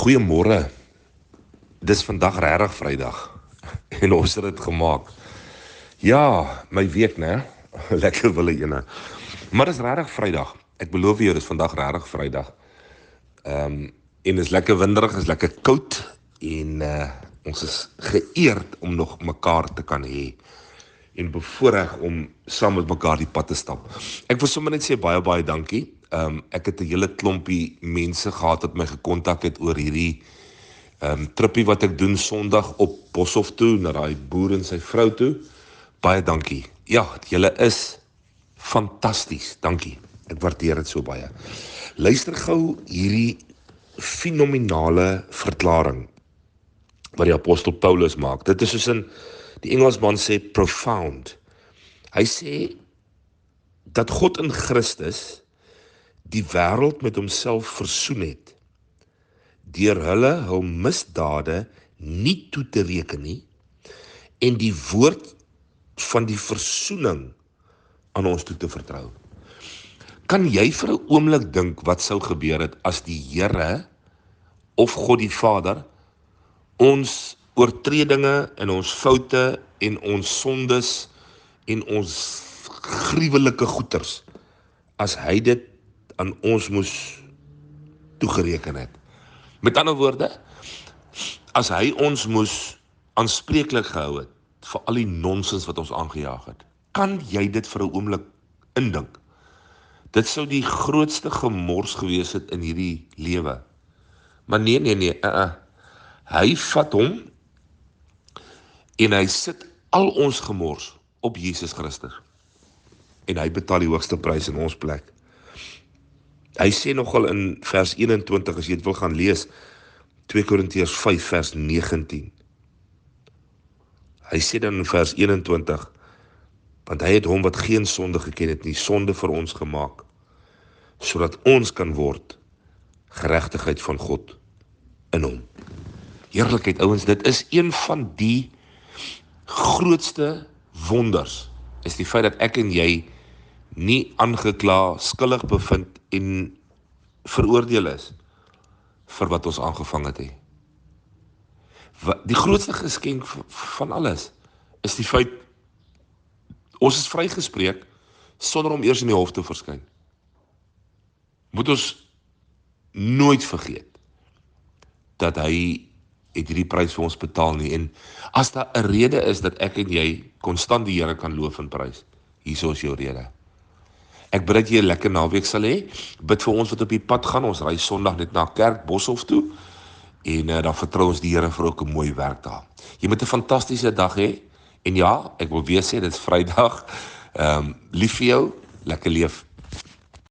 Goeiemôre. Dis vandag regtig Vrydag en ons het dit gemaak. Ja, my week, né? Lekker wille ene. Maar dis regtig Vrydag. Ek beloof jou, dis vandag regtig Vrydag. En is lekker winderig, is lekker koud en ons is geëerd om nog mekaar te kan hê en bevoorreg om saam met mekaar die pad te stap. Ek wil sommer net sê baie dankie. Ek het 'n hele klompie mense gehad wat my gekontak het oor hierdie trippie wat ek doen Sondag op Boshoff toe, na daai boer en sy vrou toe. Baie dankie. Ja, julle is fantasties. Dankie. Ek waardeer dit so baie. Luister gou hierdie fenominale verklaring wat die apostel Paulus maak. Dit is soos in die Engelsman sê profound. Hy sê dat God in Christus die wêreld met homself versoen het, deur hul misdade nie toe te reken nie, en die woord van die versoening aan ons toe te vertrou. Kan jy vir 'n oomblik dink wat sou gebeur het as die Here of God die Vader ons oortredinge en ons foute en ons sondes en ons gruwelike goeters, as hy dit aan ons moes toegereken het? Met ander woorde, as hy ons moes aanspreeklik gehou het vir al die nonsens wat ons aangejaag het, kan jy dit vir 'n oomblik indink? Dit sou die grootste gemors gewees het in hierdie lewe. Maar nee, hy vat hom en hy sit al ons gemors op Jesus Christus. En hy betaal die hoogste prys in ons plek. Hy sê nogal in vers 21, as jy dit wil gaan lees, 2 Korintiërs 5 vers 19. Hy sê dan in vers 21, want hy het hom wat geen sonde geken het nie, sonde vir ons gemaak, sodat ons kan word geregtigheid van God in hom. Heerlikheid, ouens, dit is een van die grootste wonders, is die feit dat ek en jy nie aangekla, skuldig bevind en veroordeel is vir wat ons aangevang het. Die grootste geskenk van alles is die feit, ons is vrygespreek sonder om eers in die hof te verskyn. Moet ons nooit vergeet dat hy het hierdie prys vir ons betaal nie. En as daar 'n rede is dat ek en jy konstant die Here kan loof en prys, hierso is jou rede. Ek bid dat jy 'n lekker naweek sal hê. Bid vir ons wat op die pad gaan. Ons ry Sondag net na kerk Boshoff toe. En dan vertrou ons die Here vir ook 'n mooi werk daar. Jy moet 'n fantastiese dag hê. En ja, ek wil weer sê, dit is Vrydag. Lief vir jou, lekker leef.